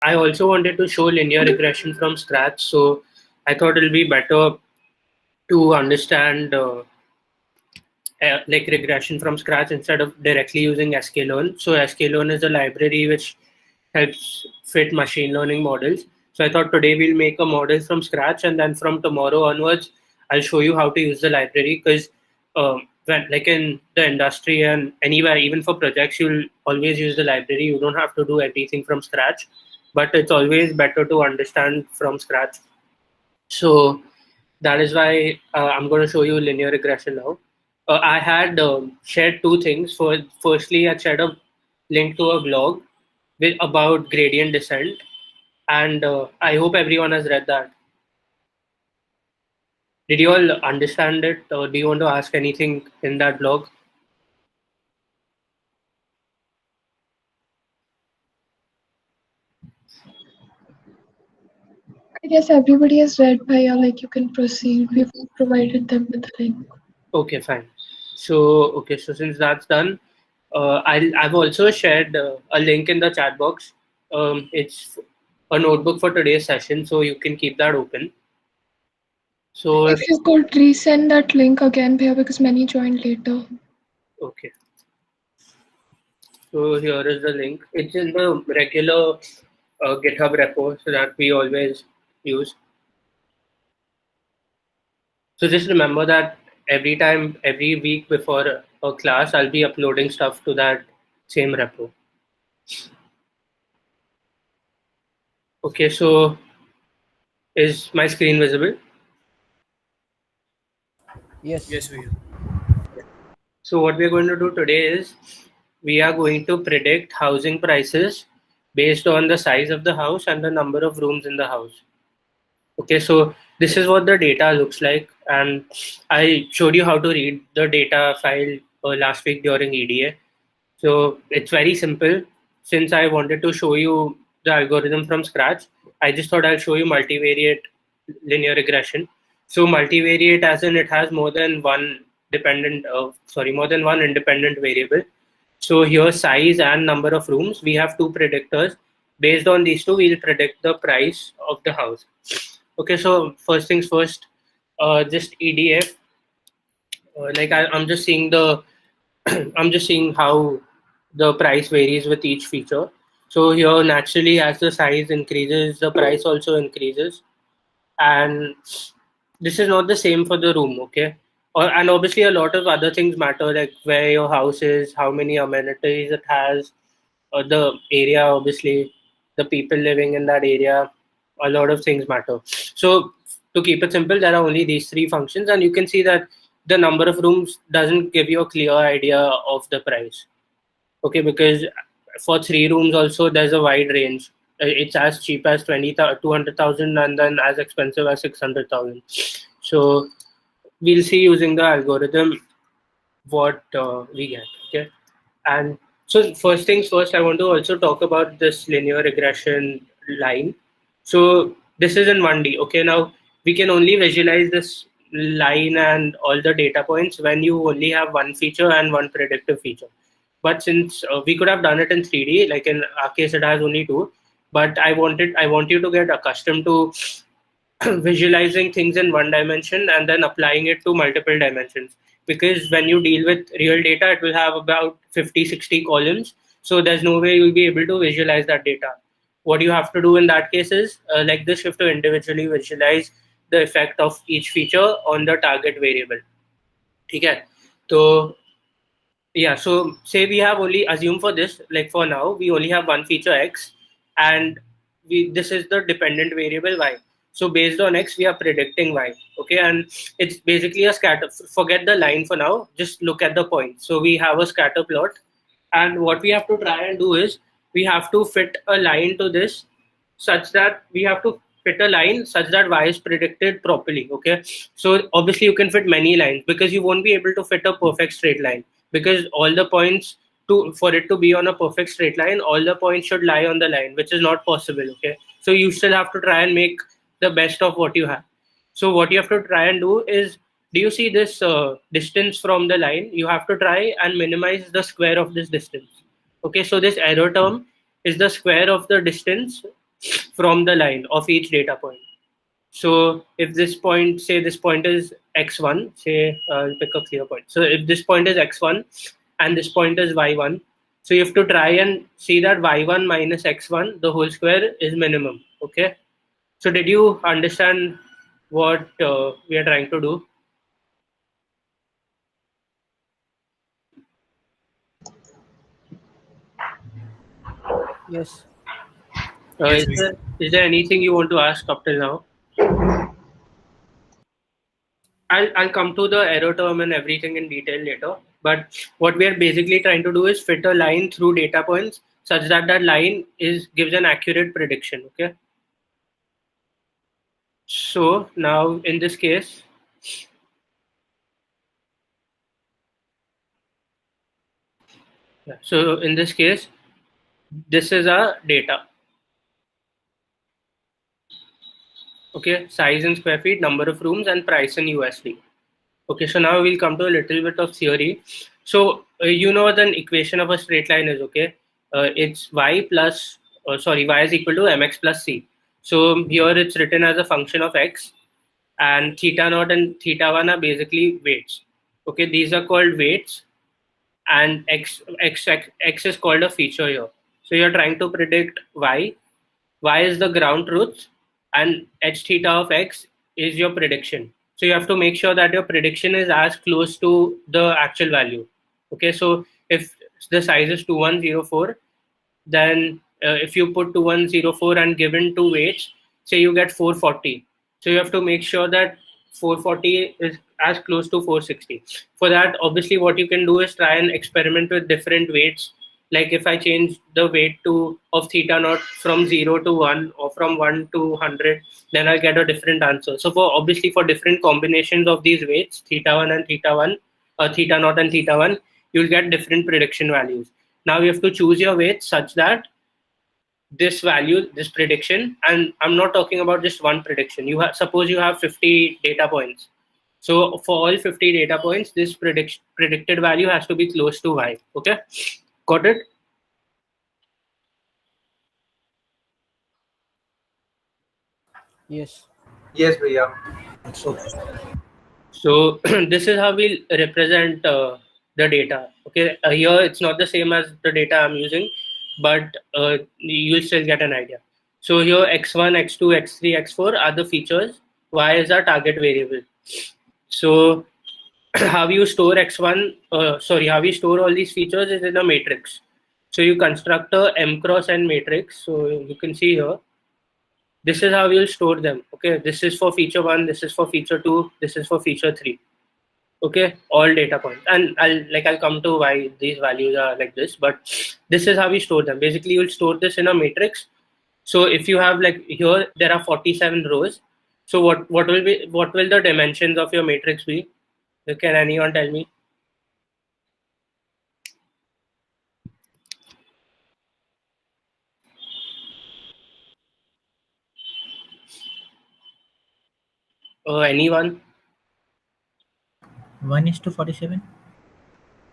I also wanted to show linear regression from scratch. So I thought it'll be better to understand like regression from scratch instead of directly using sklearn. So sklearn is a library which helps fit machine learning models. So I thought today we'll make a model from scratch, and then from tomorrow onwards, I'll show you how to use the library, because when like in the industry and anywhere, even for projects, you'll always use the library. You don't have to do everything from scratch, but it's always better to understand from scratch. So that is why I'm going to show you linear regression now. I had shared two things. Firstly, I shared a link to a blog about gradient descent, and I hope everyone has read that. Did you all understand it, or do you want to ask anything in that blog? I guess everybody has read, Bhaiya, like you can proceed. We've provided them with the link. Okay, fine. So since that's done, I've also shared a link in the chat box. It's a notebook for today's session, so you can keep that open. So if you could resend that link again, Bhaiya, because many joined later. Okay. So here is the link. It's in the regular GitHub repo that we always use. So just remember that every week before a class, I'll be uploading stuff to that same repo. Okay, so is my screen visible? Yes. Yes, we are. So what we're going to do today is we are going to predict housing prices based on the size of the house and the number of rooms in the house. Okay, so this is what the data looks like, and I showed you how to read the data file last week during EDA. So it's very simple. Since I wanted to show you the algorithm from scratch, I just thought I'll show you multivariate linear regression. So multivariate, as in it has more than one independent variable. So here, size and number of rooms, we have two predictors. Based on these two, we'll predict the price of the house. Okay, so first things first, just EDF. I'm just seeing I'm just seeing how the price varies with each feature. So here, naturally, as the size increases, the price also increases, and this is not the same for the room. Okay, and obviously a lot of other things matter, like where your house is, how many amenities it has, the area, obviously, the people living in that area. A lot of things matter. So to keep it simple, there are only these three functions, and you can see that the number of rooms doesn't give you a clear idea of the price. Okay, because for 3 rooms also there's a wide range. It's as cheap as 200,000 and then as expensive as 600,000. So we'll see using the algorithm what we get. Okay, and so first things first, I want to also talk about this linear regression line. So this is in 1D. Okay, now we can only visualize this line and all the data points when you only have one feature and one predictive feature. But since we could have done it in 3D, like in our case it has only two, but I want you to get accustomed to visualizing things in one dimension and then applying it to multiple dimensions, because when you deal with real data, it will have about 50-60 columns, so there's no way you'll be able to visualize that data. What you have to do in that case is like this, you have to individually visualize the effect of each feature on the target variable. Okay, so yeah, so say we have only, assume for this, like for now we only have one feature X, and this is the dependent variable Y. So based on X, we are predicting Y. Okay, and it's basically a scatter. Forget the line for now, just look at the point. So we have a scatter plot, and what we have to try and do is we have to fit a line to this such that Y is predicted properly. Okay, so obviously you can fit many lines, because you won't be able to fit a perfect straight line, because all the points, for it to be on a perfect straight line, all the points should lie on the line, which is not possible. Okay, so you still have to try and make the best of what you have. So what you have to try and do is, do you see this distance from the line? You have to try and minimize the square of this distance. Okay, so this error term is the square of the distance from the line of each data point. So if this point, say this point is x1, say I'll pick a clear point. So if this point is x1 and this point is y1, so you have to try and see that y1 minus x1, the whole square, is minimum. Okay. So did you understand what we are trying to do? Yes. Is there anything you want to ask up till now? I'll come to the error term and everything in detail later. But what we are basically trying to do is fit a line through data points such that that line gives an accurate prediction. Okay. So now in this case, this is our data. Okay, size in square feet, number of rooms, and price in USD. Okay, so now we'll come to a little bit of theory. So you know what an equation of a straight line is, okay? It's y plus, y is equal to mx plus c. So here it's written as a function of x, and theta naught and theta 1 are basically weights. Okay, these are called weights, and x is called a feature here. So you're trying to predict y is the ground truth, and h theta of x is your prediction. So you have to make sure that your prediction is as close to the actual value. Okay, so if the size is 2104, then if you put 2104 and given two weights, say you get 440. So you have to make sure that 440 is as close to 460. For that, obviously, what you can do is try and experiment with different weights. Like if I change the weight of theta naught from 0 to 1 or from 1 to 100, then I'll get a different answer. So for different combinations of these weights, theta 1 and theta 1, theta naught and theta 1, you'll get different prediction values. Now you have to choose your weights such that this value, this prediction, and I'm not talking about just one prediction. Suppose you have 50 data points. So for all 50 data points, this predicted value has to be close to y. Okay, got it? Yes. Yes, Bhaiya. So this is how we'll represent the data. Okay, here it's not the same as the data I'm using, but you'll still get an idea. So here x1, x2, x3, x4 are the features. Y is our target variable. So how you store how you store all these features is in a matrix. So you construct a m cross n matrix. So you can see here, this is how you'll store them. Okay, this is for feature 1, this is for feature 2, this is for feature 3. Okay, all data points, and I'll come to why these values are like this, but this is how we store them. Basically, you'll store this in a matrix. So if you have, like, here there are 47 rows, so what will the dimensions of your matrix be? Can anyone tell me? Anyone? 1:47.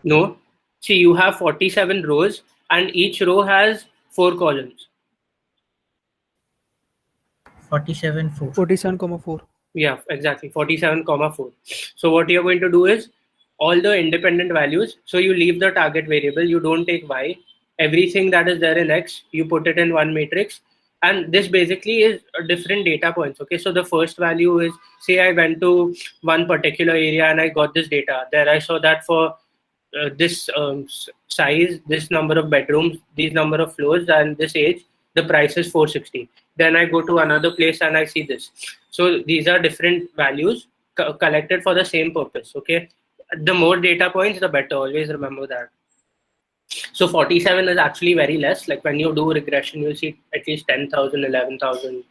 No. See, you have 47 rows, and each row has 4 columns. 47:4. 47,4. Yeah, exactly. 47,4. So what you're going to do is all the independent values. So you leave the target variable. You don't take y. Everything that is there in x, you put it in one matrix. And this basically is different data points. Okay, so the first value is, say I went to one particular area and I got this data. There I saw that for this size, this number of bedrooms, these number of floors, and this age, the price is 460. Then I go to another place and I see this. So these are different values collected for the same purpose. Okay, the more data points, the better. Always remember that. So 47 is actually very less. Like when you do regression, you'll see at least 10,000, 11,000.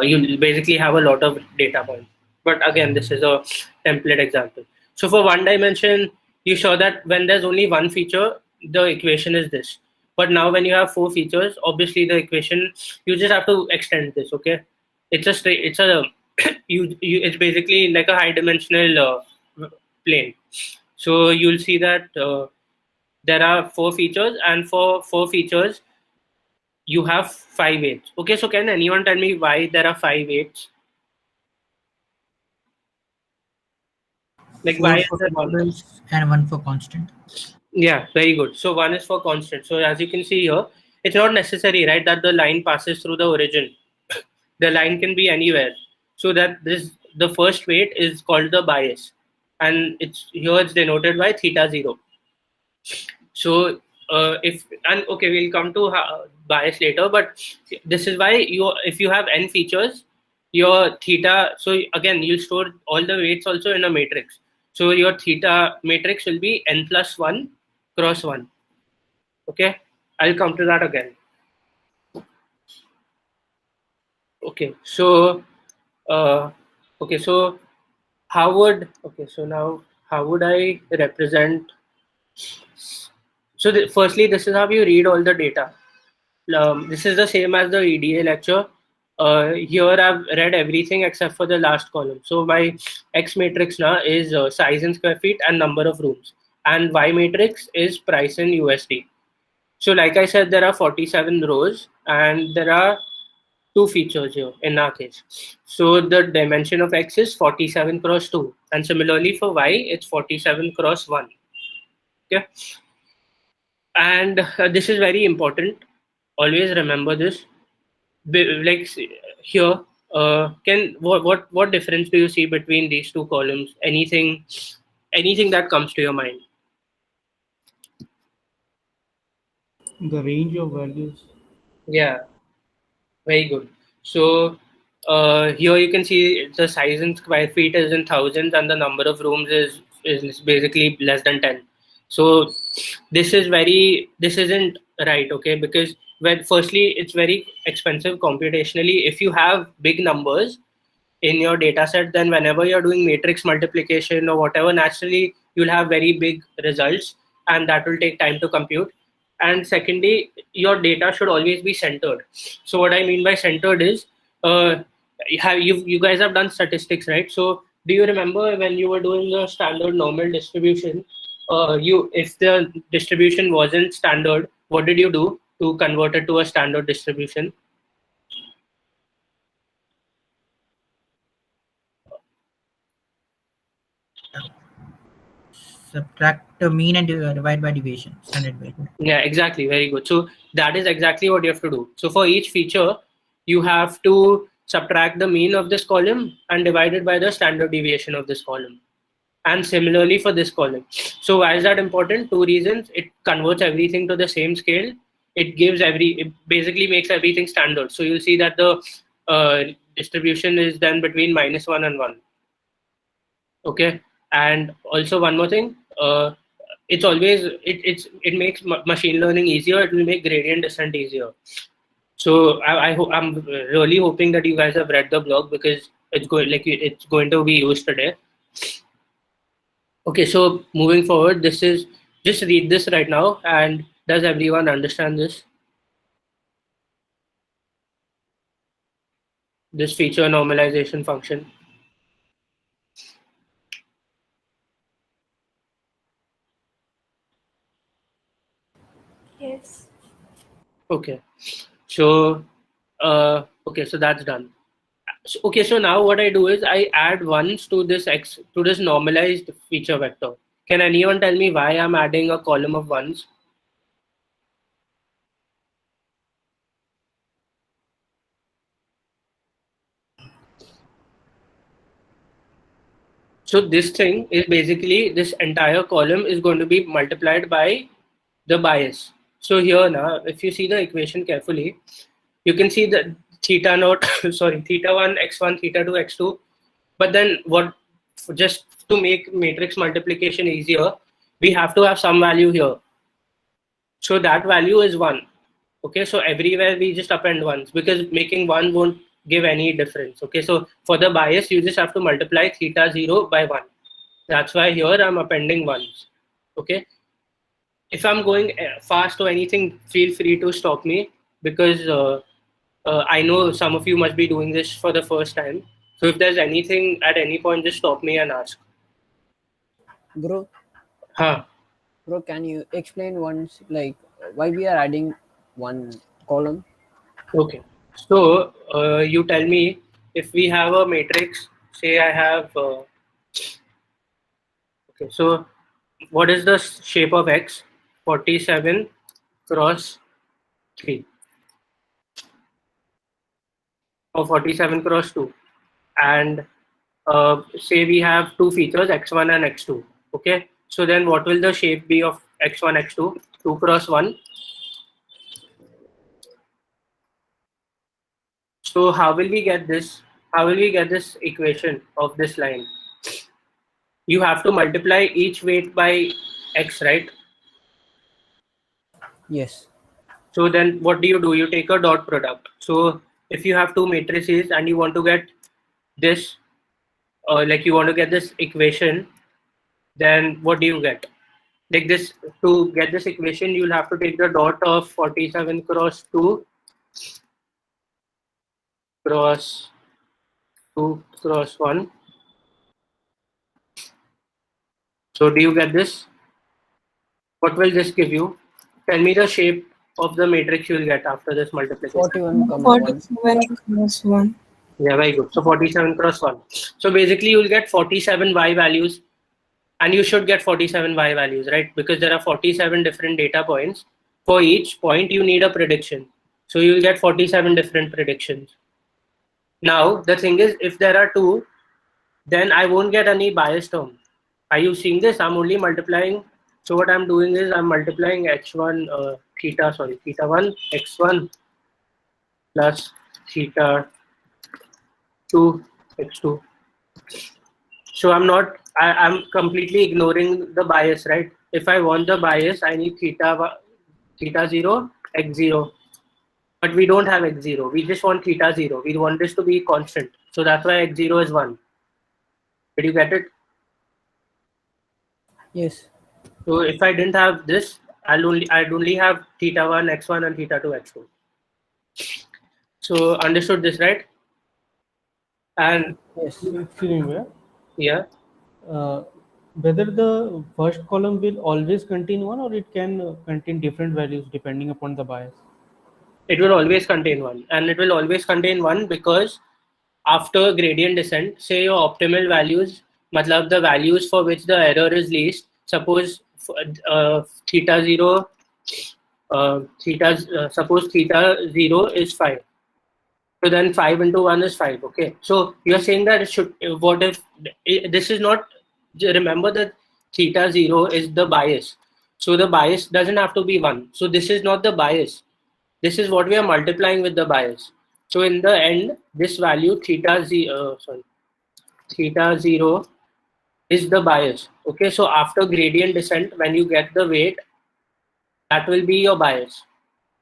You basically have a lot of data points. But again, this is a template example. So for one dimension, you show that when there's only one feature, the equation is this. But now when you have 4 features, obviously the equation, you just have to extend this. Okay, it's basically like a high dimensional plane. So you'll see that there are 4 features, and for 4 features, you have 5 weights. Okay, so can anyone tell me why there are 5 weights? Like, why 4 is for there one? variables and 1 for constant. Yeah, very good. So one is for constant. So as you can see here, it's not necessary, right, that the line passes through the origin. The line can be anywhere. So that the first weight is called the bias, and it's denoted by θ0. So if and okay, we'll come to bias later, but this is why if you have n features, your theta. So again, you'll store all the weights also in a matrix. So your theta matrix will be n plus 1 cross 1. Okay, I'll come to that again. Okay, so okay, so how would how would I represent? So firstly, this is how you read all the data. This is the same as the EDA lecture. Here I've read everything except for the last column. So my X matrix now is size in square feet and number of rooms, and Y matrix is price in USD. So like I said, there are 47 rows and there are 2 features here in our case. So the dimension of X is 47 cross 2, and similarly for Y, it's 47 cross 1. Okay, and this is very important. Always remember this. Like here, can what difference do you see between these 2 columns? Anything that comes to your mind? The range of values. Yeah, very good. So here you can see the size in square feet is in thousands, and the number of rooms is basically less than 10. So this isn't right, okay? Because firstly, it's very expensive computationally. If you have big numbers in your data set, then whenever you're doing matrix multiplication or whatever, naturally you'll have very big results, and that will take time to compute. And secondly, your data should always be centered. So what I mean by centered is, you guys have done statistics, right? So do you remember when you were doing the standard normal distribution, if the distribution wasn't standard, what did you do to convert it to a standard distribution? Subtract the mean and divide by deviation, standard deviation. Yeah, exactly. Very good. So that is exactly what you have to do. So for each feature, you have to subtract the mean of this column and divide it by the standard deviation of this column. And similarly for this column. So why is that important? 2 reasons. It converts everything to the same scale. It basically makes everything standard. So you'll see that the distribution is then between -1 and 1. Okay, and also one more thing, it makes machine learning easier. It will make gradient descent easier. So I'm really hoping that you guys have read the blog, because it's going to be used today. Okay, so moving forward, just read this right now, and does everyone understand this feature normalization function? Yes. Okay, so okay, so that's done. Okay, so now what I do is I add ones to this normalized feature vector. Can anyone tell me why I'm adding a column of ones? So this thing is basically, this entire column is going to be multiplied by the bias. So here now, if you see the equation carefully, you can see that theta naught, sorry, theta 1, x1, theta 2, x2. But then just to make matrix multiplication easier, we have to have some value here. So that value is 1. Okay, so everywhere we just append ones, because making 1 won't give any difference. Okay, so for the bias, you just have to multiply theta 0 by 1. That's why here I'm appending ones. Okay, if I'm going fast or anything, feel free to stop me, because I know some of you must be doing this for the first time. So if there's anything at any point, just stop me and ask. Bro, Huh. can you explain once, like, why we are adding one column? Okay. So you tell me if we have a matrix. Say I have. Okay. So what is the shape of X? 47 cross 3 or 47 cross 2, and say we have two features x1 and x2. Okay, so then what will the shape be of x1 x2? 2 cross 1. So how will we get this? How will we get this equation of this line? You have to multiply each weight by x, right? Yes. So then what do? You take a dot product. So if you have two matrices and you want to get this, like you want to get this equation, then what do you get? Like this, to get this equation, you'll have to take the dot of 47 cross 2 cross 2 cross 1. So do you get this? What will this give you? Tell me the shape of the matrix you'll get after this multiplication. 41, 1. 47 cross 1. Yeah, very good. So 47 cross 1. So basically you'll get 47 y values, and you should get 47 y values, right? Because there are 47 different data points. For each point you need a prediction. So you'll get 47 different predictions. Now the thing is, if there are two, then I won't get any bias term. Are you seeing this? I'm only multiplying. So what I'm doing is I'm multiplying h1 theta 1 x1 plus theta 2 x2. So I'm completely ignoring the bias, right? If I want the bias, I need theta 0 x0. But we don't have x0. We just want theta 0. We want this to be constant. So that's why x0 is 1. Did you get it? Yes. So if I didn't have this, I'd only have theta 1 x1 and theta 2 x2. So understood this, right? And Yes. Excuse me, yeah, whether the first column will always contain 1 or it can contain different values depending upon the bias. it will always contain 1, and it will always contain 1 because after gradient descent, say your optimal values, matlab the values for which the error is least. Suppose theta 0, suppose theta 0 is 5. So then 5 into 1 is 5. Okay. So you're saying that it should, what if this is not, remember that theta 0 is the bias. So the bias doesn't have to be 1. So this is not the bias. This is what we are multiplying with the bias. So in the end, this value theta 0 is the bias. Okay. So after gradient descent, when you get the weight, that will be your bias,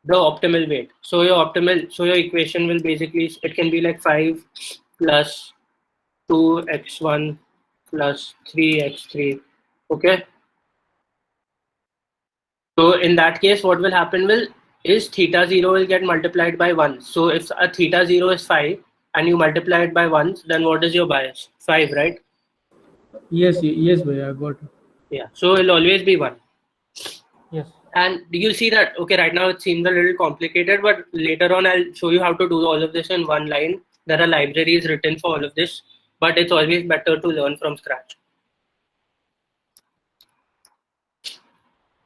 the optimal weight. So your equation will basically, it can be like 5 plus 2x1 plus 3x3. Okay. So in that case, what will happen is theta 0 will get multiplied by 1. So if a theta 0 is 5 and you multiply it by 1, then what is your bias? 5, right? Yes, bhaiya, I got it. Yeah. So it'll always be 1. Yes. And you'll see that, okay, right now it seems a little complicated, but later on I'll show you how to do all of this in one line. There are libraries written for all of this, but it's always better to learn from scratch.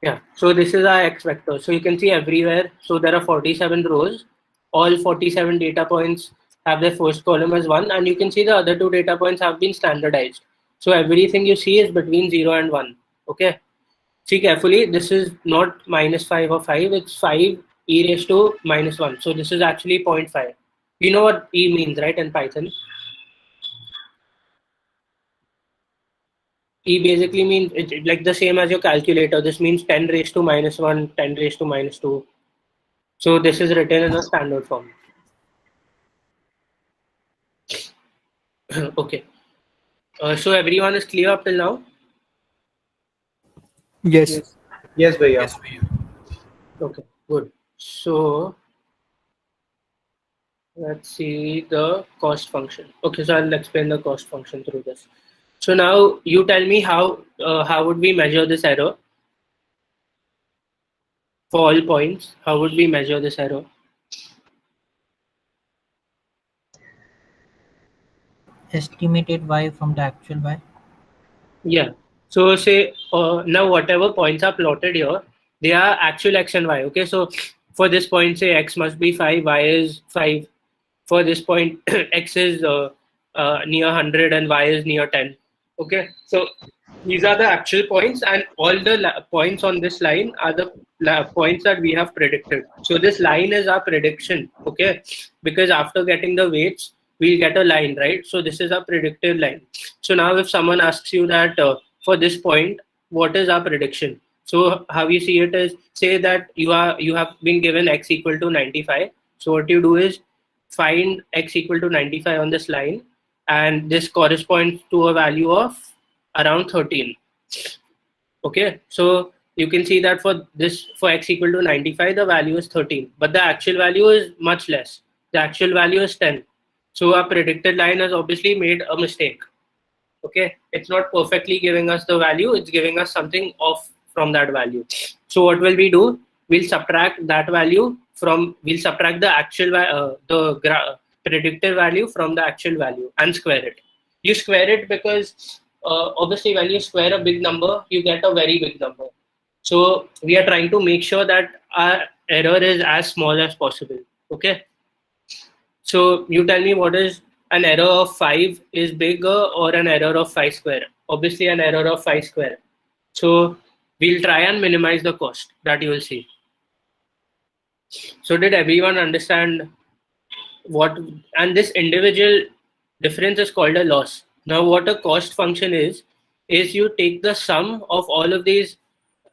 Yeah, so this is our X vector. So you can see everywhere. So there are 47 rows. All 47 data points have their first column as 1, and you can see the other two data points have been standardized. So everything you see is between 0 and 1. Okay. See carefully, this is not -5 or 5, it's 5 e raised to -1. So this is actually 0.5. You know what e means, right, in Python? E basically means like the same as your calculator. This means 10 raised to -1, 10 raised to -2. So this is written in a standard form. Okay. So everyone is clear up till now? Yes. Yes, bhaiya. Okay, good. So let's see the cost function. Okay, so I'll explain the cost function through this. So now you tell me how would we measure this error for all points? How would we measure this error? estimated y from the actual y. Yeah. So say now whatever points are plotted here, they are actual x and y. Okay. So for this point, say x must be 5, y is 5. For this point, x is near 100 and y is near 10. Okay. So these are the actual points, and all the points on this line are the points that we have predicted. So this line is our prediction. Okay. Because after getting the weights, we'll get a line, right? So this is our predicted line. So now if someone asks you that for this point, what is our prediction? So how you see it is, say that you have been given x equal to 95. So what you do is find x equal to 95 on this line, and this corresponds to a value of around 13. Okay, so you can see that for x equal to 95, the value is 13, but the actual value is much less. The actual value is 10. So our predicted line has obviously made a mistake. Okay, it's not perfectly giving us the value, it's giving us something off from that value. So what will we do? We'll subtract that value from, we'll subtract the actual predicted value from the actual value and square it. You square it because obviously when you square a big number, you get a very big number. So we are trying to make sure that our error is as small as possible. Okay, so you tell me, what is an error of 5 is bigger or an error of 5 square? Obviously an error of 5 square. So we'll try and minimize the cost that you will see. So did everyone understand what, and this individual difference is called a loss. Now what a cost function is you take the sum of all of these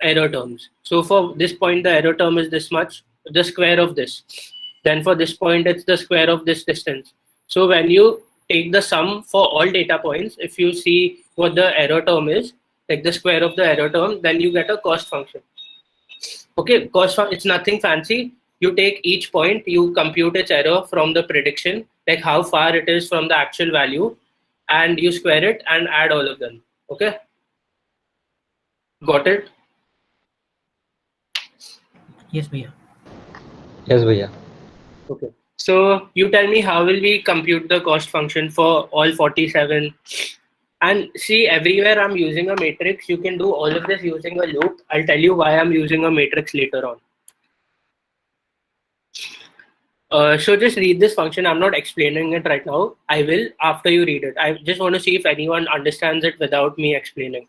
error terms. So for this point, the error term is this much, the square of this. Then for this point, it's the square of this distance. So when you take the sum for all data points, if you see what the error term is, like the square of the error term, then you get a cost function. Okay, it's nothing fancy. You take each point, you compute its error from the prediction, like how far it is from the actual value, and you square it and add all of them. Okay, got it? Yes, bhaiya. Yes, bhaiya. Okay, so you tell me, how will we compute the cost function for all 47? And see, everywhere I'm using a matrix. You can do all of this using a loop. I'll tell you why I'm using a matrix later on. So just read this function. I'm not explaining it right now. I will after you read it. I just want to see if anyone understands it without me explaining.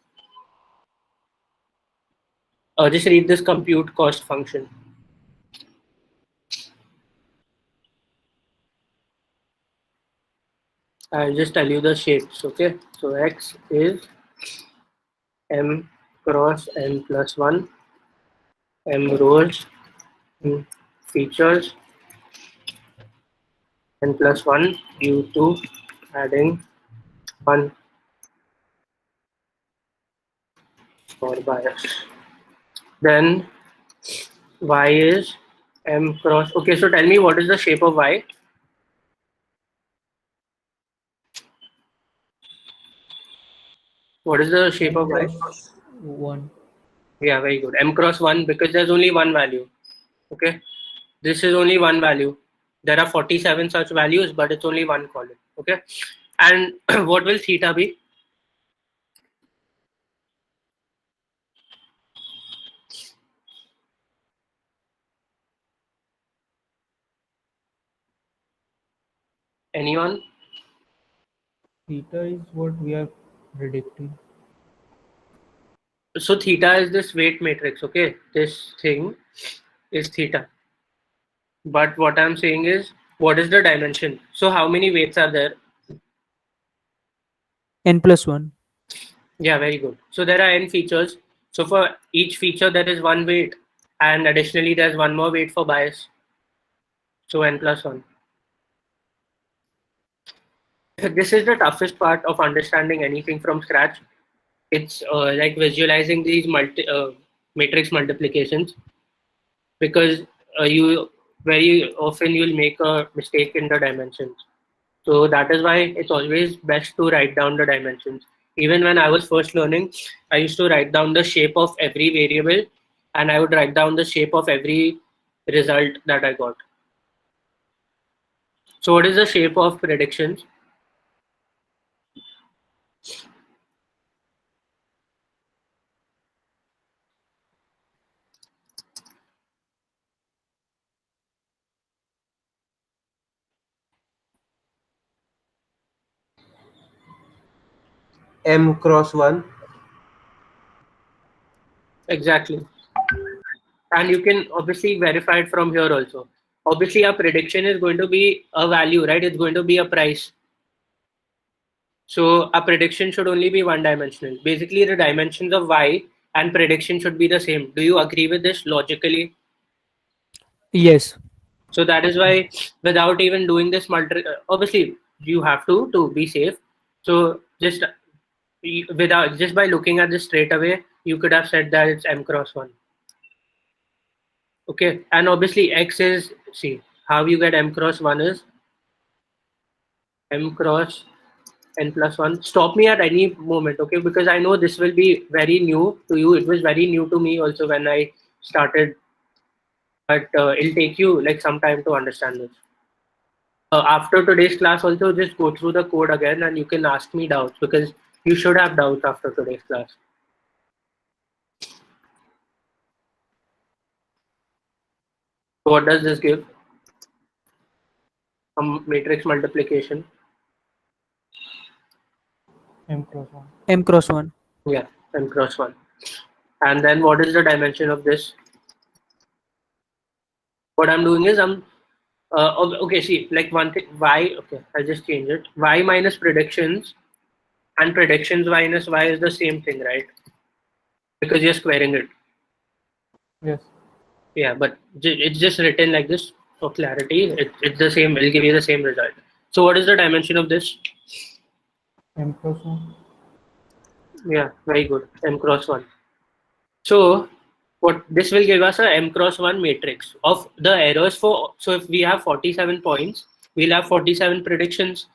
Just read this compute cost function. I'll just tell you the shapes. Okay, so x is m cross n plus 1, m rows, features, n plus 1 due to adding 1 for bias. Then y is m cross. Okay, so tell me, what is the shape of y? What is the shape of y? 1. Yeah, very good. M cross 1, because there's only one value. Okay, this is only one value. There are 47 such values, but it's only one column. Okay, and what will theta be? Anyone? Theta is what we are predicting. So theta is this weight matrix. Okay, this thing is theta. But what I'm saying is, what is the dimension? So how many weights are there? n plus 1. Yeah, very good. So there are n features. So for each feature, there is one weight, and additionally, there's one more weight for bias. So n plus 1. This is the toughest part of understanding anything from scratch. It's like visualizing these matrix multiplications, because you very often you'll make a mistake in the dimensions. So that is why it's always best to write down the dimensions. Even when I was first learning, I used to write down the shape of every variable, and I would write down the shape of every result that I got. So what is the shape of predictions? m cross 1. Exactly. And you can obviously verify it from here also. Obviously, our prediction is going to be a value, right? It's going to be a price. So our prediction should only be one dimensional. Basically, the dimensions of y and prediction should be the same. Do you agree with this logically? Yes. So that is why, without even doing this obviously you have to be safe. So just without just by looking at this straight away, you could have said that it's m cross 1. Okay, and obviously x is, see how you get m cross 1 is m cross n plus 1. Stop me at any moment, okay, because I know this will be very new to you. It was very new to me also when I started, but it'll take you like some time to understand this. After today's class also, just go through the code again and you can ask me doubts, because you should have doubts after today's class. What does this give? A matrix multiplication. M cross 1. M cross 1. Yeah, m cross 1. And then what is the dimension of this? What I'm doing is okay, see, like one thing, y, okay, I'll just change it. Y minus predictions and predictions minus y is the same thing, right? Because you're squaring it. Yes. Yeah, but it's just written like this for clarity. It's the same, it'll give you the same result. So what is the dimension of this? M cross 1. Yeah, very good. M cross 1. So what this will give us a m cross 1 matrix of the errors for, so if we have 47 points, we'll have 47 predictions.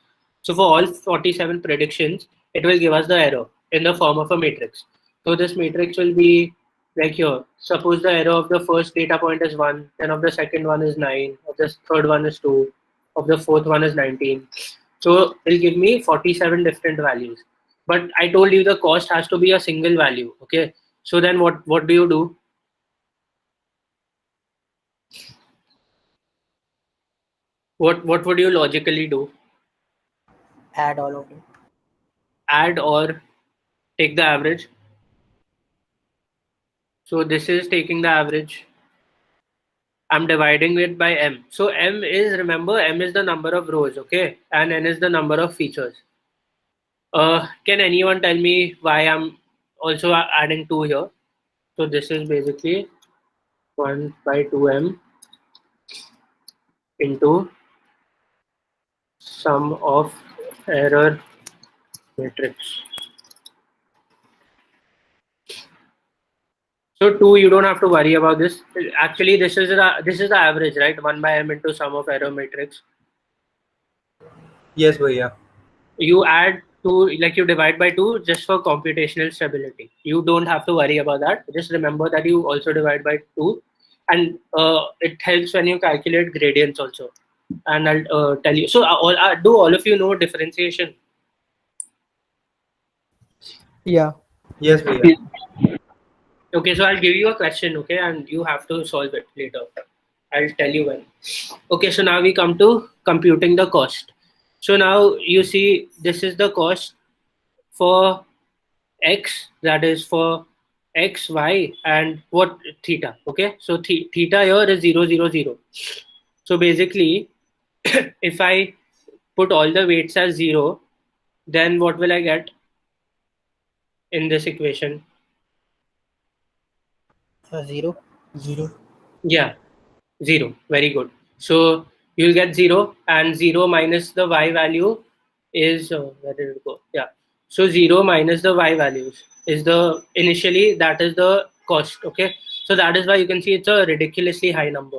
So for all 47 predictions, it will give us the error in the form of a matrix. So this matrix will be like here. Suppose the error of the first data point is 1, then of the second one is 9, of the third one is 2, of the fourth one is 19. So it'll give me 47 different values. But I told you the cost has to be a single value. Okay. So then what do you do? What would you logically do? Add all of it. Add or take the average. So this is taking the average. I'm dividing it by m. So m is, remember, m is the number of rows, okay? And n is the number of features. Can anyone tell me why I'm also adding 2 here? So this is basically 1 by 2m into sum of error matrix. So 2, you don't have to worry about this. Actually, this is the average, right? 1 by m into sum of error matrix. Yes, bhaiya. You add 2, like you divide by 2 just for computational stability. You don't have to worry about that. Just remember that you also divide by 2, and it helps when you calculate gradients also. And I'll tell you. So do all of you know differentiation? Yeah. Yes, bhaiya. Okay, so I'll give you a question, okay, and you have to solve it later. I'll tell you when. Okay, so now we come to computing the cost. So now you see this is the cost for x, that is for x, y, and what, theta. Okay, so theta here is 0, 0, 0. So basically, if I put all the weights as 0, then what will I get in this equation? 0. 0. Yeah, 0. Very good. So you'll get 0, and 0 minus the y value is, where did it go? Yeah. So 0 minus the y values is the, initially that is the cost. Okay. So that is why you can see it's a ridiculously high number.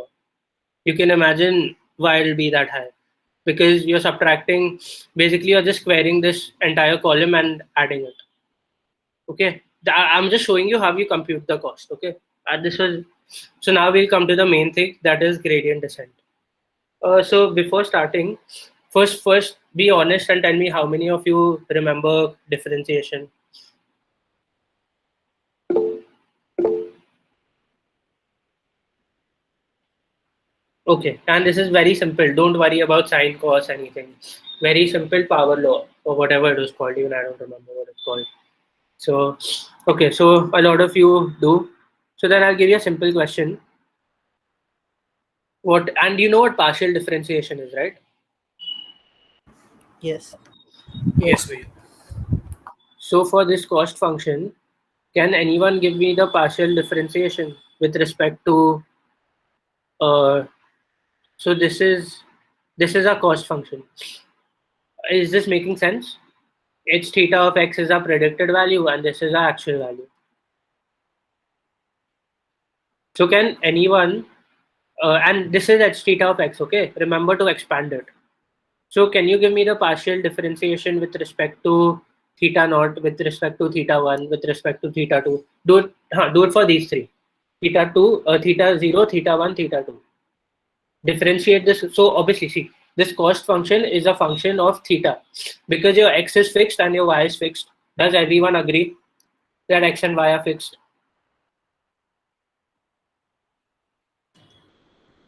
You can imagine why it'll be that high, because you're subtracting, basically you're just squaring this entire column and adding it. Okay. I'm just showing you how you compute the cost. Okay. This was, so now we'll come to the main thing, that is gradient descent. So before starting, first be honest and tell me how many of you remember differentiation. Okay, and this is very simple. Don't worry about sine, cos, anything. Very simple power law or whatever it was called. Even I don't remember what it's called. So, okay, so a lot of you do. So then I'll give you a simple question. What, and you know what partial differentiation is, right? Yes. Yes. So for this cost function, can anyone give me the partial differentiation with respect to? So this is a cost function. Is this making sense? H theta of x is our predicted value, and this is our actual value. So can anyone? And this is h theta of x. Okay, remember to expand it. So can you give me the partial differentiation with respect to theta naught, with respect to theta 1, with respect to theta 2? Do it for these three. Theta 2, theta 0, theta 1, theta 2. Differentiate this. So obviously, see, this cost function is a function of theta. Because your x is fixed and your y is fixed. Does everyone agree that x and y are fixed?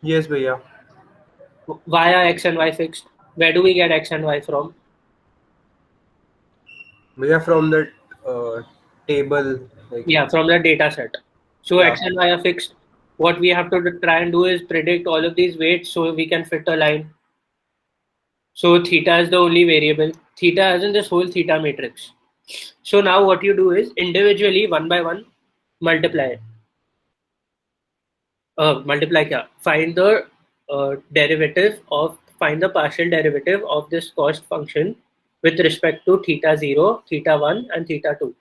Yes, bhaiya. Why are x and y fixed? Where do we get x and y from? Bhaiya, from the table. Like, Yeah, from the data set. So Yeah. x and y are fixed. What we have to try and do is predict all of these weights so we can fit a line. So theta is the only variable. Theta is in this whole theta matrix. So now what you do is individually one by one multiply. Multiply kya? Find the find the partial derivative of this cost function with respect to theta 0, theta 1 and theta 2.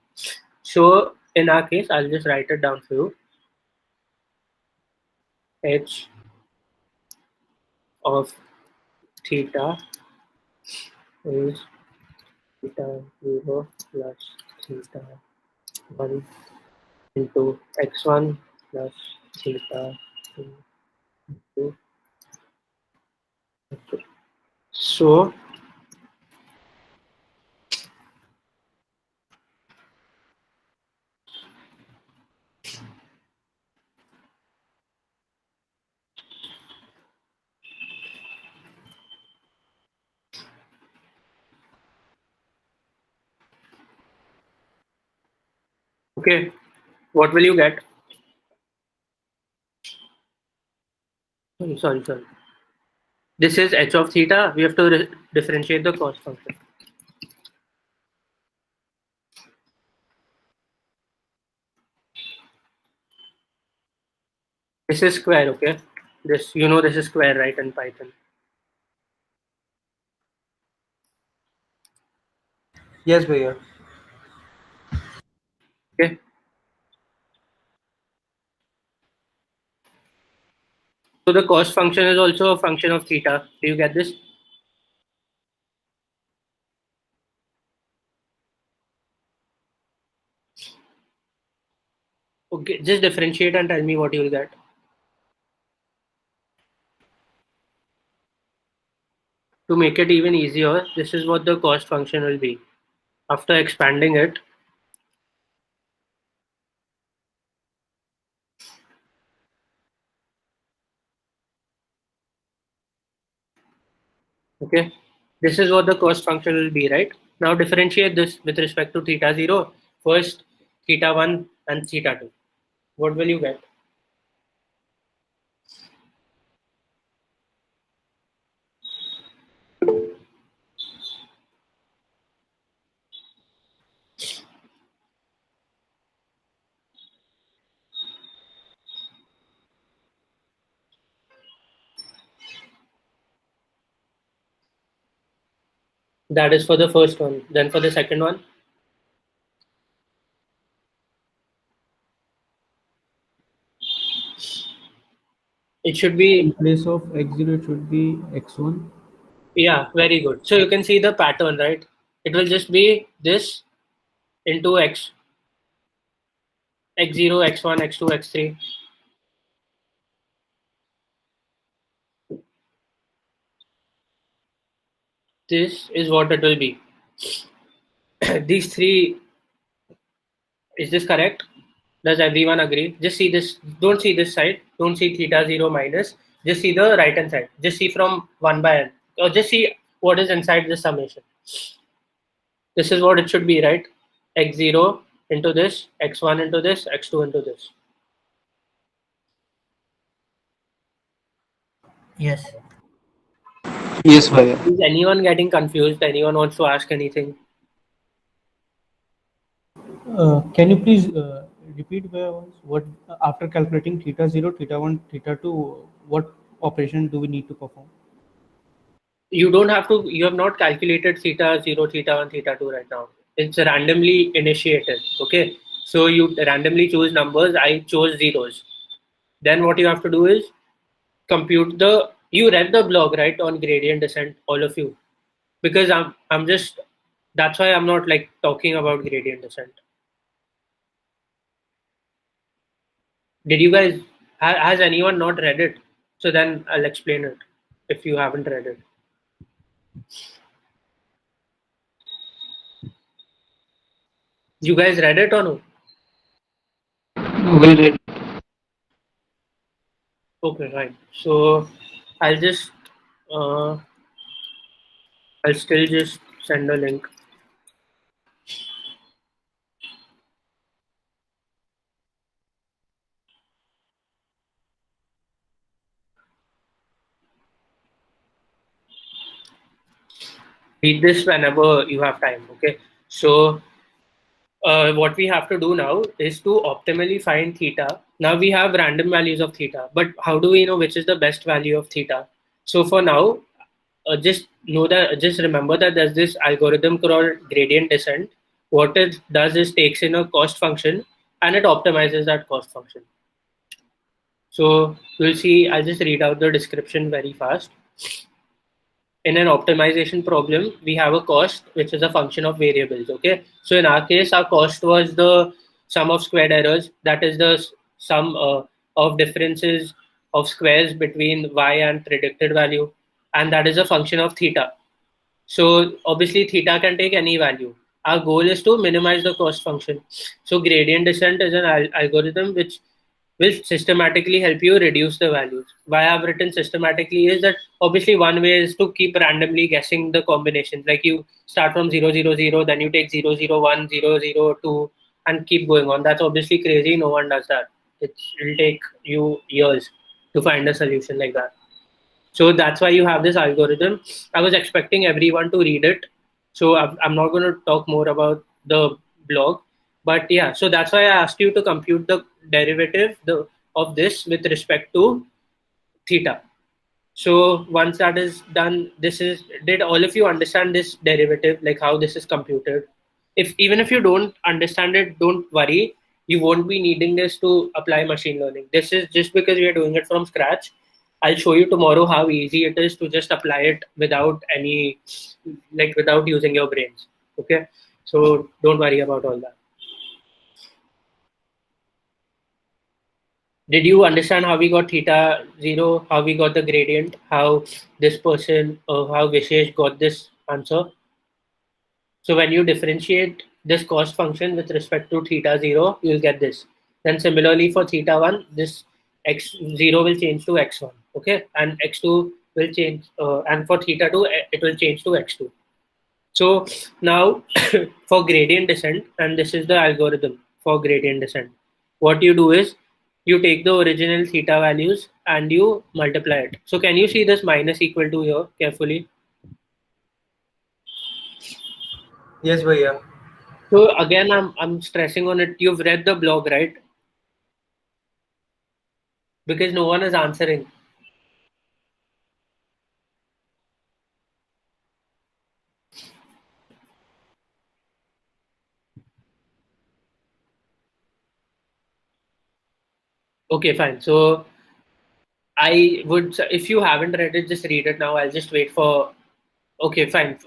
So in our case, I'll just write it down for you. H of theta is theta 0 plus theta 1 into x1 plus theta 2 into x2. So okay, what will you get? Sorry. This is h of theta. We have to differentiate the cost function. This is square, okay? This, you know, this is square, right, in Python. Yes, bhaiya. Okay. So the cost function is also a function of theta. Do you get this? Okay, just differentiate and tell me what you will get. To make it even easier, this is what the cost function will be. After expanding it, okay, this is what the cost function will be, right? Now differentiate this with respect to theta 0, first theta 1 and theta 2. What will you get? That is for the first one. Then for the second one, it should be, In place of x0, it should be x1. yeah, very good. So you can see the pattern, right? It will just be this into x, x0, x1, x2, x3. This is what it will be. These three, is this correct? Does everyone agree? Just see this, don't see this side, don't see theta 0 minus, Just see the right hand side. Just see from 1 by n, or just see what is inside the summation. This is what it should be, right? X0 into this, x1 into this, x2 into this. Yes. Yes, Bhaiya. Is anyone getting confused? Anyone wants to ask anything? Can you please repeat what after calculating theta 0, theta 1, theta 2, what operation do we need to perform? You don't have to, you have not calculated theta 0, theta 1, theta 2 right now. It's randomly initiated, okay? So you randomly choose numbers. I chose zeros. Then what you have to do is compute the, you read the blog, right, on gradient descent, all of you? Because I'm just, that's why I'm not like talking about gradient descent. Did you guys, has anyone not read it? So then I'll explain it if you haven't read it. You guys read it or no? We read. Okay, fine. So I'll just, I'll still just send a link. Read this whenever you have time, okay? So what we have to do now is to optimally find theta. Now we have random values of theta, but how do we know which is the best value of theta? So for now, just remember that there's this algorithm called gradient descent. What it does is takes in a cost function and it optimizes that cost function. So you'll see, I'll just read out the description very fast. In an optimization problem, we have a cost which is a function of variables. Okay, so in our case, our cost was the sum of squared errors, that is the sum of differences of squares between y and predicted value, and that is a function of theta. So obviously theta can take any value. Our goal is to minimize the cost function. So gradient descent is an algorithm which will systematically help you reduce the values. Why I've written systematically is that obviously one way is to keep randomly guessing the combinations. Like you start from 0, 0, 0, then you take 0, 0, 1, 0, 0, 2, and keep going on. That's obviously crazy. No one does that. It'll take you years to find a solution like that. So that's why you have this algorithm. I was expecting everyone to read it. So I'm not going to talk more about the blog. But yeah, so that's why I asked you to compute the derivative of this with respect to theta. So once that is done, did all of you understand this derivative, like how this is computed? Even if you don't understand it, don't worry. You won't be needing this to apply machine learning. This is just because we are doing it from scratch. I'll show you tomorrow how easy it is to just apply it without without using your brains. Okay, so don't worry about all that. Did you understand how we got theta 0, how we got the gradient, how this person, how Vishesh got this answer? So when you differentiate this cost function with respect to theta 0, you'll get this. Then similarly for theta 1, this x0 will change to x1, okay? And x2 will change, and for theta 2, it will change to x2. So now for gradient descent, and this is the algorithm for gradient descent, what you do is you take the original theta values and you multiply it. So can you see this minus equal to here carefully? Yes, Bhaiya. So again, I'm stressing on it. You've read the blog, right? Because no one is answering. Okay, fine. So I would, if you haven't read it, just read it now. I'll just wait for, okay, fine.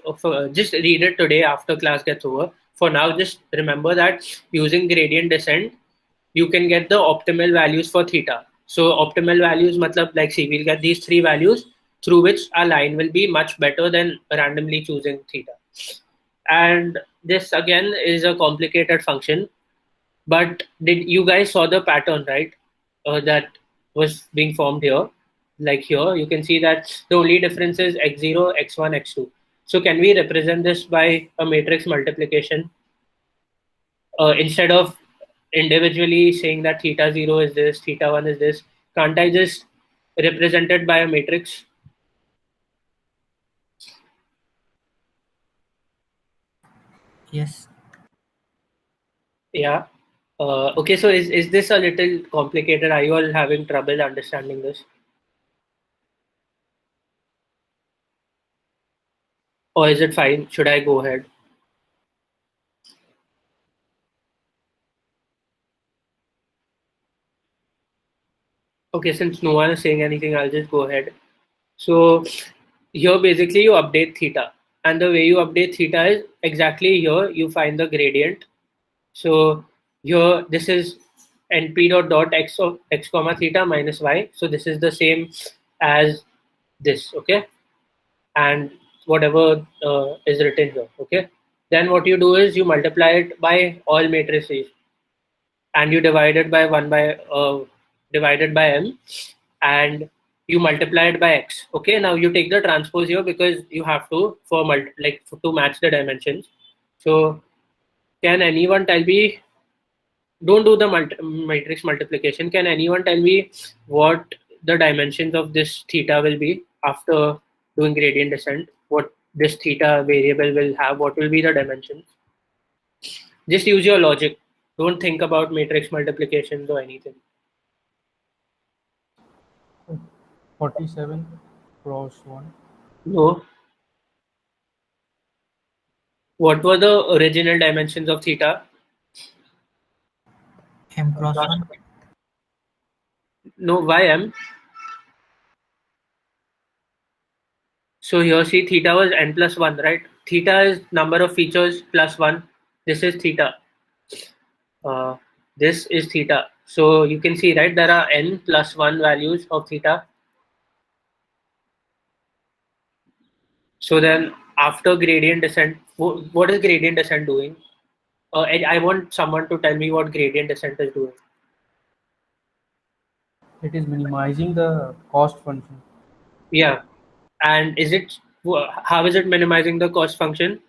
Just read it today after class gets over. For now, just remember that using gradient descent, you can get the optimal values for theta. So optimal values, matlab, like see, we'll get these three values through which our line will be much better than randomly choosing theta. And this again is a complicated function, but did you guys saw the pattern, right? That was being formed here. like here, you can see that the only difference is x0, x1, x2. So can we represent this by a matrix multiplication? Instead of individually saying that theta 0 is this, theta 1 is this, can't I just represent it by a matrix? Yes. Yeah. Okay, so is this a little complicated? Are you all having trouble understanding this? Or is it fine? Should I go ahead? Okay, since no one is saying anything, I'll just go ahead. So here basically you update theta. And the way you update theta is exactly here you find the gradient. So here this is np dot x of x comma theta minus y. So this is the same as this, okay? And whatever is written here, okay? Then what you do is you multiply it by all matrices and you divide it by divided by m, and you multiply it by x. Okay, now you take the transpose here because you have to to match the dimensions. So can anyone tell me, don't do the matrix multiplication, can anyone tell me what the dimensions of this theta will be after doing gradient descent? What this theta variable will have, what will be the dimensions? Just use your logic. Don't think about matrix multiplications or anything. 47 cross 1. No. What were the original dimensions of theta? M cross 1. No, why m? So here see theta was n plus 1, right? Theta is number of features plus 1. This is theta. This is theta. So you can see, right, there are n plus 1 values of theta. So then after gradient descent, what is gradient descent doing? I want someone to tell me what gradient descent is doing. It is minimizing the cost function. Yeah. And how is it minimizing the cost function?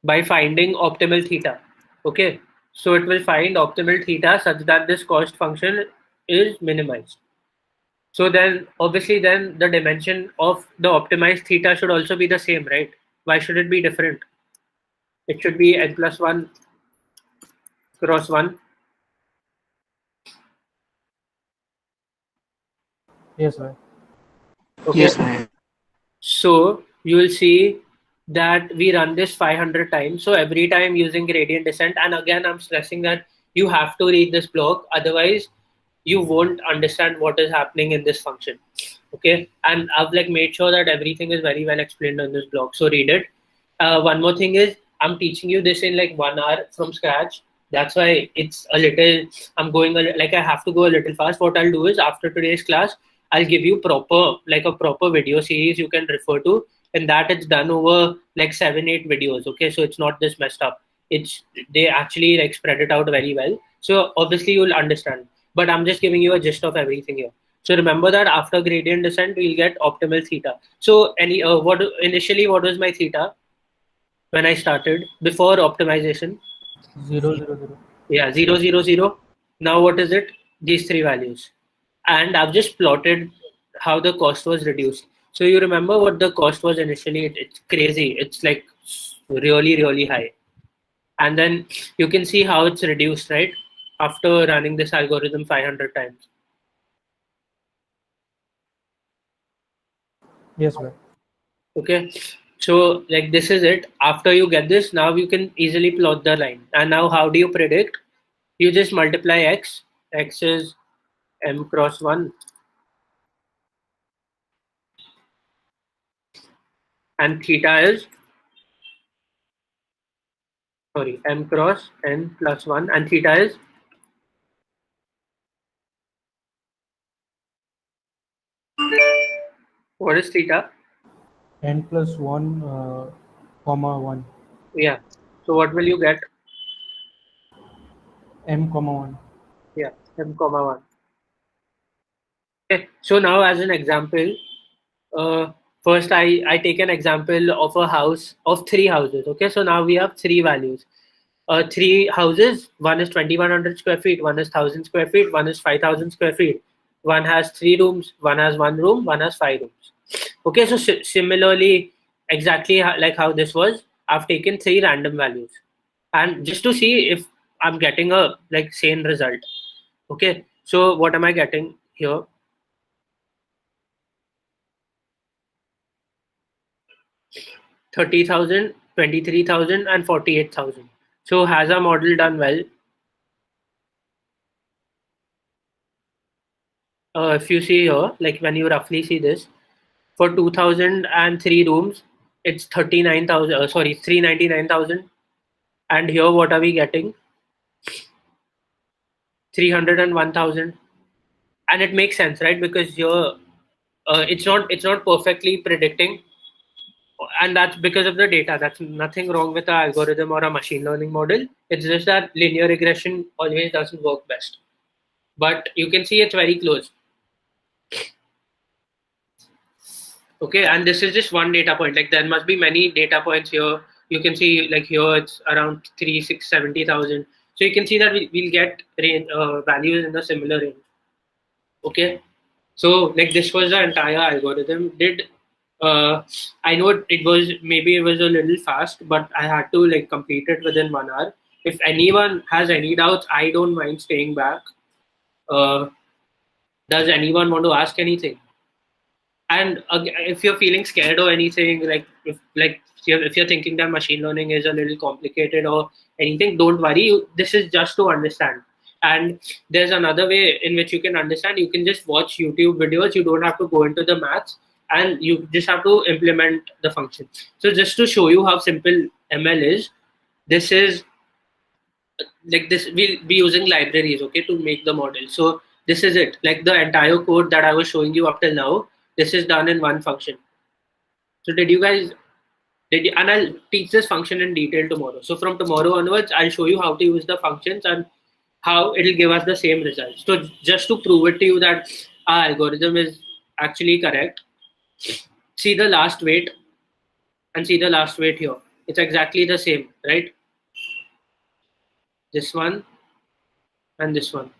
By finding optimal theta. Okay. So it will find optimal theta such that this cost function is minimized. So then obviously then the dimension of the optimized theta should also be the same, right? Why should it be different? It should be n plus 1 cross 1. Yes, right. Okay. Yes, Bhaiya. So you will see that we run this 500 times. So every time using gradient descent, and again I'm stressing that you have to read this block, otherwise you won't understand what is happening in this function. Okay, and I've made sure that everything is very well explained in this block, so read it. One more thing is I'm teaching you this in 1 hour from scratch. That's why it's a little, I'm going I have to go a little fast. What I'll do is after today's class I'll give you a proper video series you can refer to, and that it's done over 7-8 videos. Okay, so it's not this messed up. They actually spread it out very well, so obviously you'll understand, but I'm just giving you a gist of everything here. So remember that after gradient descent we'll get optimal theta. So what was my theta when I started before optimization? 0, 0, 0. Yeah, 0, 0, 0. Now what is it? These three values. And I've just plotted how the cost was reduced. So you remember what the cost was initially? It's crazy. It's really, really high. And then you can see how it's reduced, right? After running this algorithm 500 times. Yes, right. Okay. So this is it. After you get this, now you can easily plot the line. And now how do you predict? You just multiply x. X is m cross 1. And theta is, m cross n plus 1. And theta is, what is theta? N plus 1, comma 1. Yeah. So what will you get? M, comma 1. Yeah, m comma 1. Okay, so now as an example, first I take an example of a house of 3 houses. Okay, so now we have 3 values. 3 houses, one is 2100 square feet, one is 1000 square feet, one is 5000 square feet. One has 3 rooms, one has 1 room, one has 5 rooms. Okay, so similarly, exactly like how this was, I've taken 3 random values, and just to see if I'm getting a like same result. Okay, so what am I getting here? 30,000, 23,000, and 48,000. So has our model done well? If you see here, like when you roughly see this, for 2003 rooms, it's 39,000. Sorry, 399,000. And here, what are we getting? 301,000. And it makes sense, right? Because here, it's not perfectly predicting, and that's because of the data. That's nothing wrong with our algorithm or a machine learning model. It's just that linear regression always doesn't work best. But you can see it's very close. Okay, and this is just one data point. Like there must be many data points here. You can see like here it's around 70,000. So you can see that we'll get values in a similar range. Okay, so like this was the entire algorithm. I know it was a little fast, but I had to like complete it within 1 hour. If anyone has any doubts, I don't mind staying back. Does anyone want to ask anything? And if you're feeling scared or anything, if you're thinking that machine learning is a little complicated or anything, don't worry. This is just to understand. And there's another way in which you can understand. You can just watch YouTube videos. You don't have to go into the maths, and you just have to implement the function. So just to show you how simple ML is, this is like this. We'll be using libraries, okay, to make the model. So this is it. Like the entire code that I was showing you up till now, this is done in one function. So and I'll teach this function in detail tomorrow. So from tomorrow onwards, I'll show you how to use the functions and how it'll give us the same results. So just to prove it to you that our algorithm is actually correct, see the last weight and see the last weight here. It's exactly the same, right? This one and this one.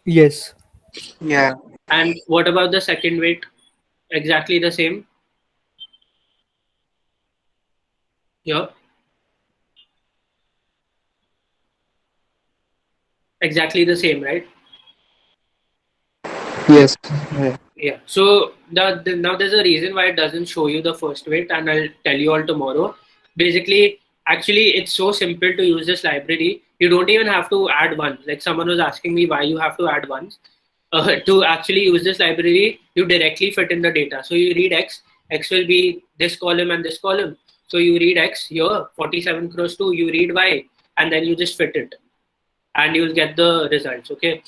Yes. Yeah. And what about the second weight? Exactly the same. Here. Exactly the same, right? Yes. Yeah. Yeah. So now there's a reason why it doesn't show you the first weight, and I'll tell you all tomorrow. Basically, actually, it's so simple to use this library. You don't even have to add ones. Like someone was asking me why you have to add ones. To actually use this library, you directly fit in the data. So you read X, X will be this column and this column. So you read X here, 47 cross 2, you read Y, and then you just fit it. And you'll get the results, okay?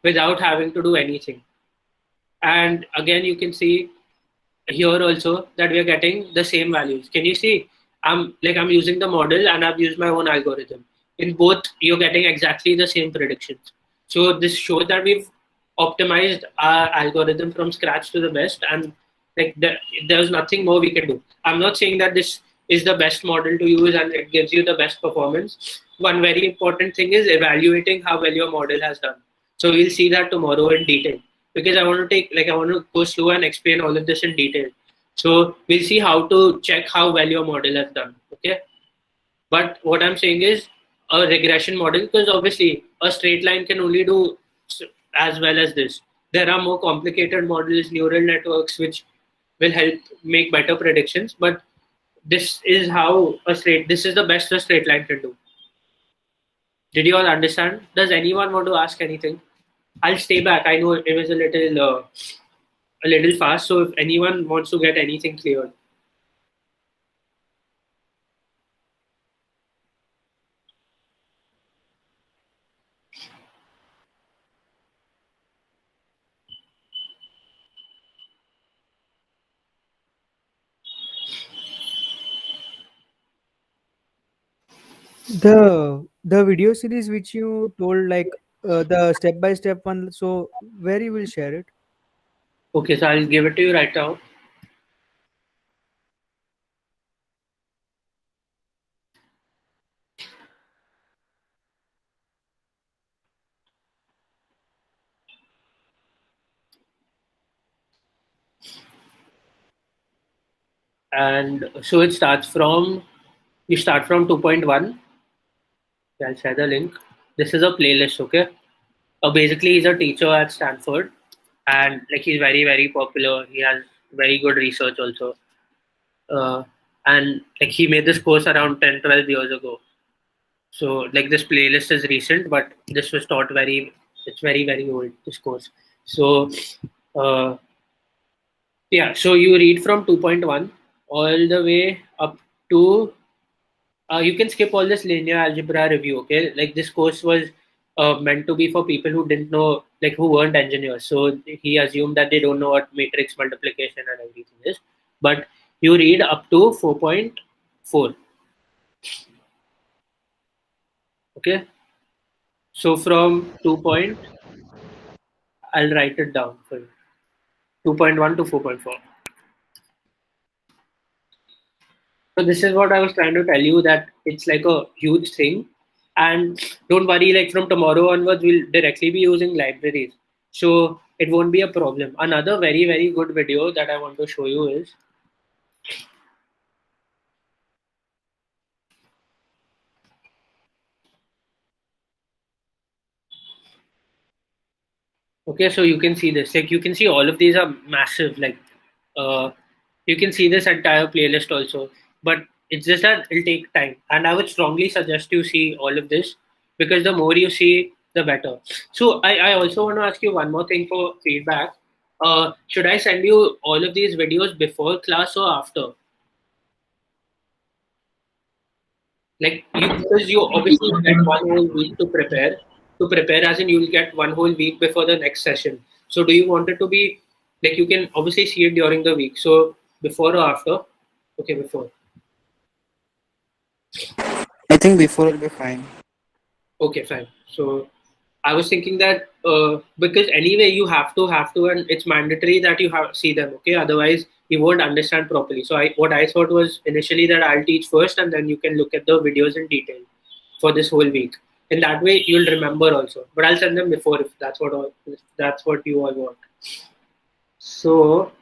Without having to do anything. And again, you can see here also that we are getting the same values. Can you see? I'm using the model and I've used my own algorithm. In both, you're getting exactly the same predictions. So this shows that we've optimized our algorithm from scratch to the best, and there's nothing more we can do. I'm not saying that this is the best model to use and it gives you the best performance. One very important thing is evaluating how well your model has done. So we'll see that tomorrow in detail, because I want to go slow and explain all of this in detail. So we'll see how to check how well your model has done. Okay. But what I'm saying is a regression model, because obviously a straight line can only do as well as this. There are more complicated models, neural networks, which will help make better predictions. But this is the best a straight line can do. Did you all understand? Does anyone want to ask anything? I'll stay back. I know it was a little fast. So if anyone wants to get anything cleared. The video series which you told, like The step-by-step one. So where you will share it? Okay, so I'll give it to you right now. And so it starts from, you start from 2.1. I'll share the link. This is a playlist, okay? Basically, he's a teacher at Stanford, and like he's very, very popular. He has very good research also. And like he made this course around 10, 12 years ago. So like this playlist is recent, but this was taught it's very, very old, this course. So yeah, so you read from 2.1 all the way up to, you can skip all this linear algebra review, okay? Like this course was meant to be for people who didn't know, like who weren't engineers. So he assumed that they don't know what matrix multiplication and everything is. But you read up to 4.4. Okay. So from 2. I'll write it down for you. 2.1 to 4.4. So this is what I was trying to tell you, that it's like a huge thing. And don't worry, like from tomorrow onwards, we'll directly be using libraries. So it won't be a problem. Another very, very good video that I want to show you is, okay, so you can see this. Like you can see all of these are massive. Like you can see this entire playlist also. But it's just that it'll take time. And I would strongly suggest you see all of this, because the more you see, the better. So I also want to ask you one more thing for feedback. Should I send you all of these videos before class or after? Like because you obviously get one whole week to prepare. To prepare, as in you'll get one whole week before the next session. So do you want it to be like, you can obviously see it during the week. So before or after? Okay, before. I think before will be fine. Okay, fine. So I was thinking that because anyway you have to, and it's mandatory that you have see them. Okay, otherwise you won't understand properly. So what I thought was initially that I'll teach first, and then you can look at the videos in detail for this whole week. In that way, you'll remember also. But I'll send them before if that's what you all want. So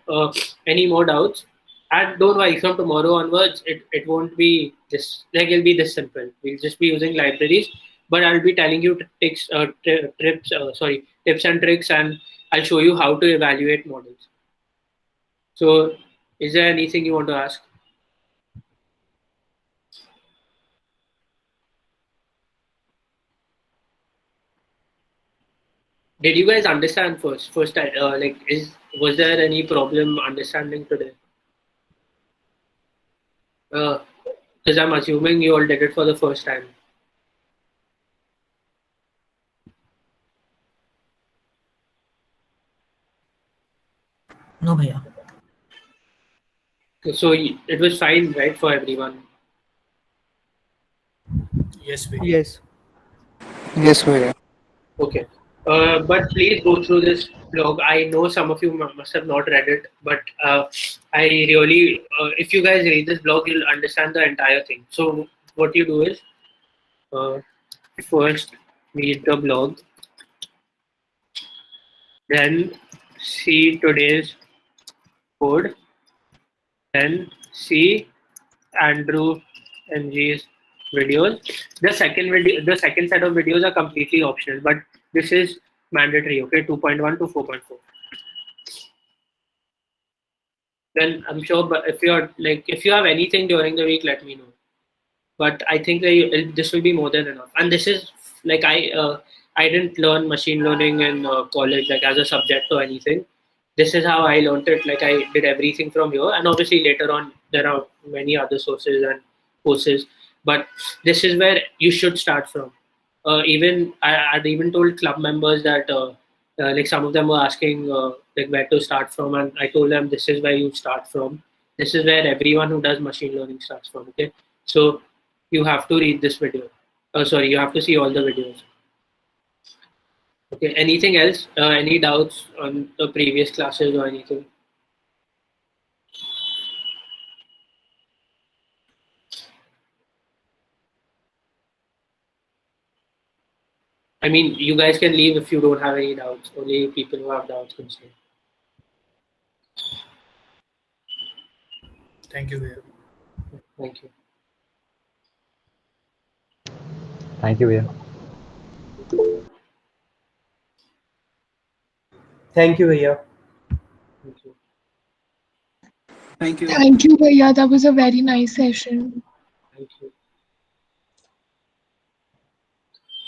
any more doubts? And don't worry, from tomorrow onwards, it won't be this, like it'll be this simple. We'll just be using libraries, but I'll be telling you tips and tricks, and I'll show you how to evaluate models. So is there anything you want to ask? Did you guys understand first? Was there any problem understanding today? Because I'm assuming you all did it for the first time. No, bhaiya. So it was fine, right, for everyone? Yes, we. Yes. Yes, Bhaiya. Okay. But please go through this blog. I know some of you must have not read it, but I really, if you guys read this blog, you'll understand the entire thing. So what you do is, first read the blog, then see today's code, then see Andrew NG's videos. The second set of videos are completely optional, but this is mandatory. Okay, 2.1 to 4.4. Then I'm sure, but if you have anything during the week, let me know. But I think that this will be more than enough. And this is like I didn't learn machine learning in college like as a subject or anything. This is how I learned it. Like I did everything from here, and obviously later on there are many other sources and courses. But this is where you should start from. I'd even told club members that like some of them were asking like where to start from, and I told them this is where you start from. This is where everyone who does machine learning starts from. Okay, so you have to read this video. You have to see all the videos. Okay, anything else? Any doubts on the previous classes or anything? I mean, you guys can leave if you don't have any doubts. Only people who have doubts can stay. Thank you, Bhaiya. Thank you. Thank you, Bhaiya. Thank you, Bhaiya. Thank you. Thank you. Thank you, Bhaiya. That was a very nice session. Thank you.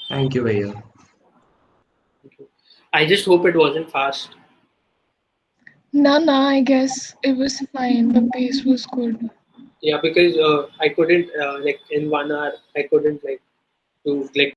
Thank you, Bhaiya. Thank you. I just hope it wasn't fast. Nah, I guess it was fine. The pace was good. Yeah, because I couldn't like in 1 hour I couldn't like do like